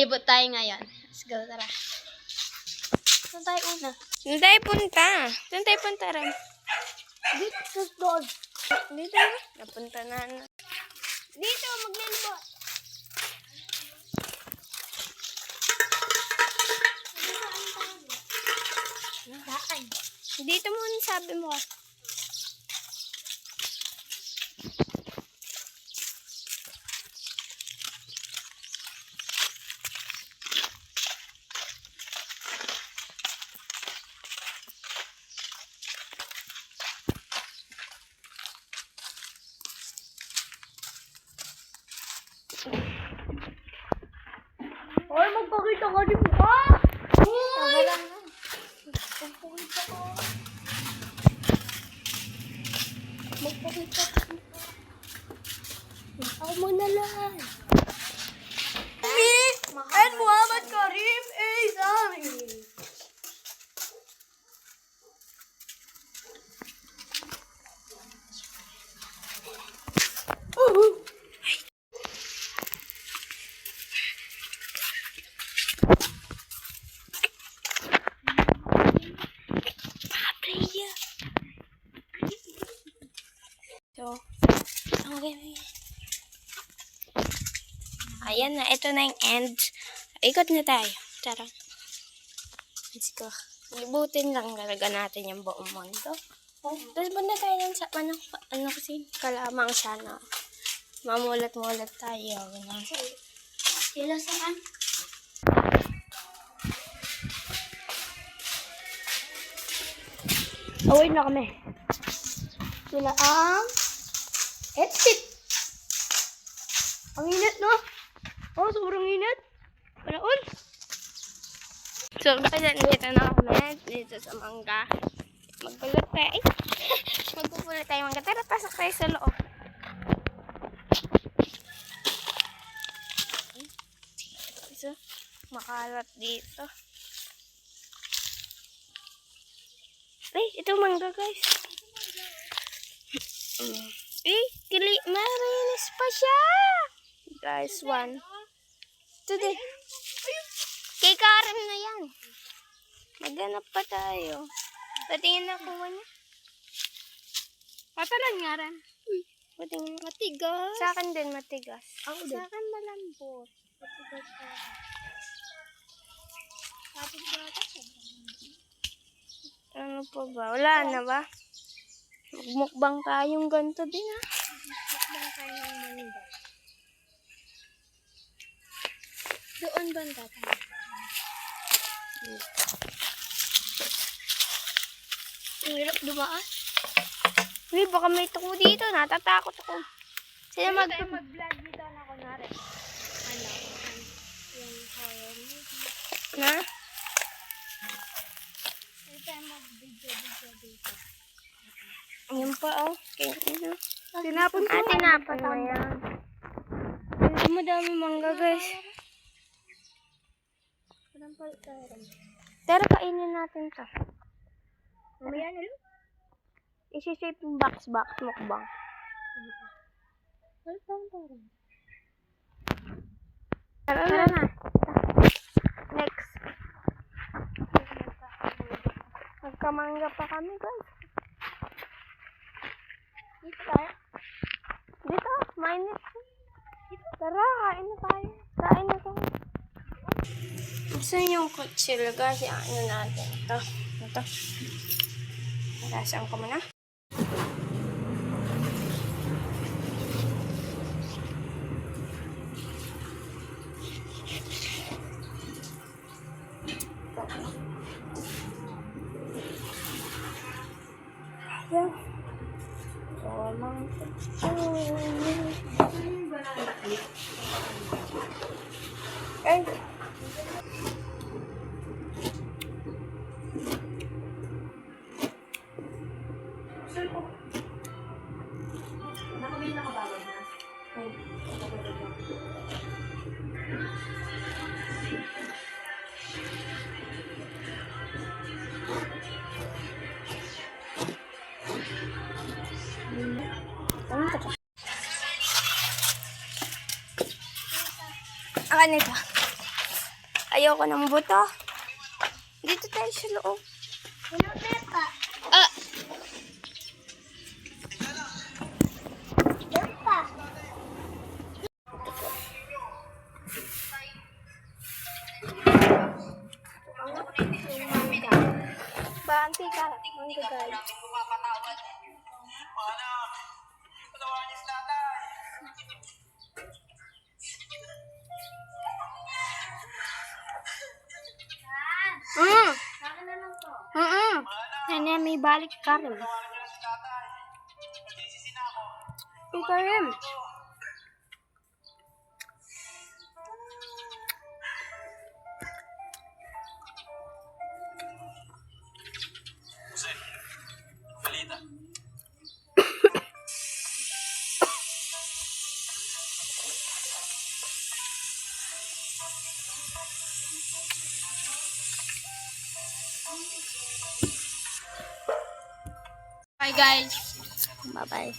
Palibot tayo ngayon. Let's go, tara. Saan tayo una? Saan tayo punta? Saan tayo punta, Ram? Dito, doon. Dito na. Napunta na. Dito, maglilibot. Saan? Dito muna sabi mo. Hoy, magpakita ka din mukha! Hoy! Magpakita ka. Magpakita ka. Ako muna lang. Me and Muhammad Karim is So, ayan na, ito na yung end. Ikot na tayo. Tara. Let's go. Libutin lang talaga natin yung buong mundo. Tapos banda tayo lang sa, ano kasi, kalamang sana. Mamulat-mulat tayo. Sila saan? Away na kami. Sila ang exit. Ang init, no? Oh, sobrang init. Panaon. So, guys, dito na kami. Dito sa mangga. Magpulot tayo. Magpupulot tayo mangga. Tara, pasok tayo sa loob. So, makalat dito. Ay, ito mangga, guys. Marinis pa siya. Guys, one. Today. Kay Karen na yan. Maghanap pa tayo. Patingin na kuha niya. Patalan nga rin. Patingin. Matigas. Sa akin din matigas. Ako din. Sa akin malambot. Matigas sa akin. Tapos bata ko. Ano pa ba? Wala na ba? Magmukbang tayong ganito din, ha? Mukbang tayo ng mangga. Doon banda tayo. Ang hirap dumaan. Uy, baka may tuko dito. Natatakot ako. Sino mag-vlog dito na kunwari. Ano? Yung horror movie. Na? Pwede tayo mag-video dito. Yan pa, oh. Tinapon ko. Tinapon mo yan. Ay, madami mangga, guys. Pero kainin natin to. Mamaya na lang. Isi-shape yung box mukbang. Tara na. Next. Magkamangga pa kami, guys. Dito tayo. Dito, minus. Tara, kain na tayo. Kain na tayo. Saan yung kutsil, guys? Ano natin? Ito. Saan ko muna? Ayan. Ay. Akan ito. Ayoko ng buto. Dito tayo sa loob. Wala Peppa. Ah! Peppa. Ba, anti ka. Mangga guys. Ano may balik ka rin. Ikaw rin. Balita. Bye guys. Bye-bye.